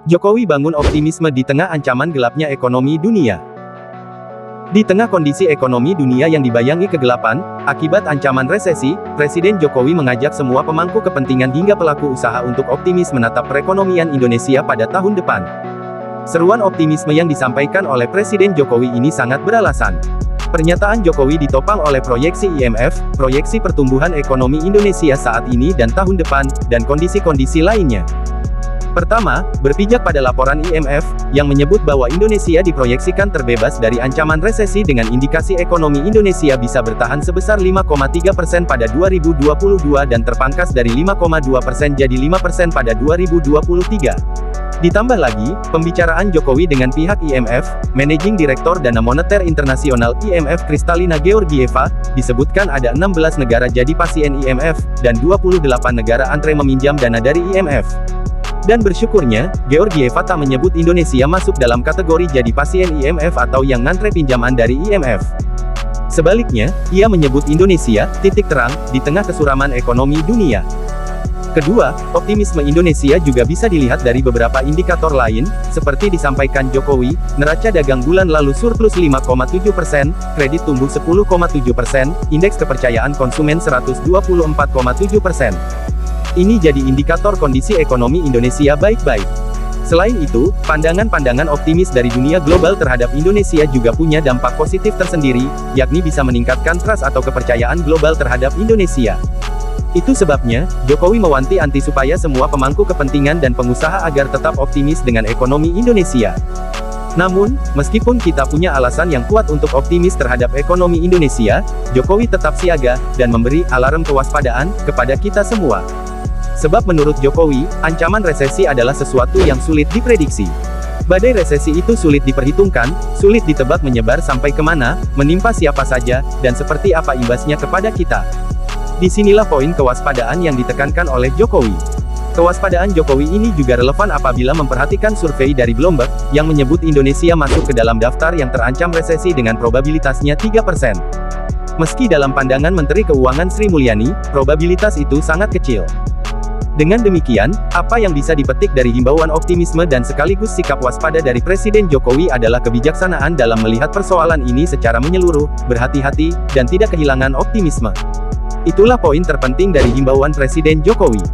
Jokowi bangun optimisme di tengah ancaman gelapnya ekonomi dunia. Di tengah kondisi ekonomi dunia yang dibayangi kegelapan, akibat ancaman resesi, Presiden Jokowi mengajak semua pemangku kepentingan hingga pelaku usaha untuk optimis menatap perekonomian Indonesia pada tahun depan. Seruan optimisme yang disampaikan oleh Presiden Jokowi ini sangat beralasan. Pernyataan Jokowi ditopang oleh proyeksi IMF, proyeksi pertumbuhan ekonomi Indonesia saat ini dan tahun depan, dan kondisi-kondisi lainnya. Pertama, berpijak pada laporan IMF, yang menyebut bahwa Indonesia diproyeksikan terbebas dari ancaman resesi dengan indikasi ekonomi Indonesia bisa bertahan sebesar 5,3% pada 2022 dan terpangkas dari 5,2% jadi 5% pada 2023. Ditambah lagi, pembicaraan Jokowi dengan pihak IMF, Managing Director Dana Moneter Internasional IMF Kristalina Georgieva, disebutkan ada 16 negara jadi pasien IMF, dan 28 negara antre meminjam dana dari IMF. Dan bersyukurnya, Georgieva tak menyebut Indonesia masuk dalam kategori jadi pasien IMF atau yang ngantre pinjaman dari IMF. Sebaliknya, ia menyebut Indonesia, titik terang, di tengah kesuraman ekonomi dunia. Kedua, optimisme Indonesia juga bisa dilihat dari beberapa indikator lain, seperti disampaikan Jokowi, neraca dagang bulan lalu surplus 5,7%, kredit tumbuh 10,7%, indeks kepercayaan konsumen 124,7%. Ini jadi indikator kondisi ekonomi Indonesia baik-baik. Selain itu, pandangan-pandangan optimis dari dunia global terhadap Indonesia juga punya dampak positif tersendiri, yakni bisa meningkatkan trust atau kepercayaan global terhadap Indonesia. Itu sebabnya, Jokowi mewanti-wanti supaya semua pemangku kepentingan dan pengusaha agar tetap optimis dengan ekonomi Indonesia. Namun, meskipun kita punya alasan yang kuat untuk optimis terhadap ekonomi Indonesia, Jokowi tetap siaga, dan memberi alarm kewaspadaan kepada kita semua. Sebab menurut Jokowi, ancaman resesi adalah sesuatu yang sulit diprediksi. Badai resesi itu sulit diperhitungkan, sulit ditebak menyebar sampai kemana, menimpa siapa saja, dan seperti apa imbasnya kepada kita. Disinilah poin kewaspadaan yang ditekankan oleh Jokowi. Kewaspadaan Jokowi ini juga relevan apabila memperhatikan survei dari Bloomberg, yang menyebut Indonesia masuk ke dalam daftar yang terancam resesi dengan probabilitasnya 3%. Meski dalam pandangan Menteri Keuangan Sri Mulyani, probabilitas itu sangat kecil. Dengan demikian, apa yang bisa dipetik dari himbauan optimisme dan sekaligus sikap waspada dari Presiden Jokowi adalah kebijaksanaan dalam melihat persoalan ini secara menyeluruh, berhati-hati, dan tidak kehilangan optimisme. Itulah poin terpenting dari himbauan Presiden Jokowi.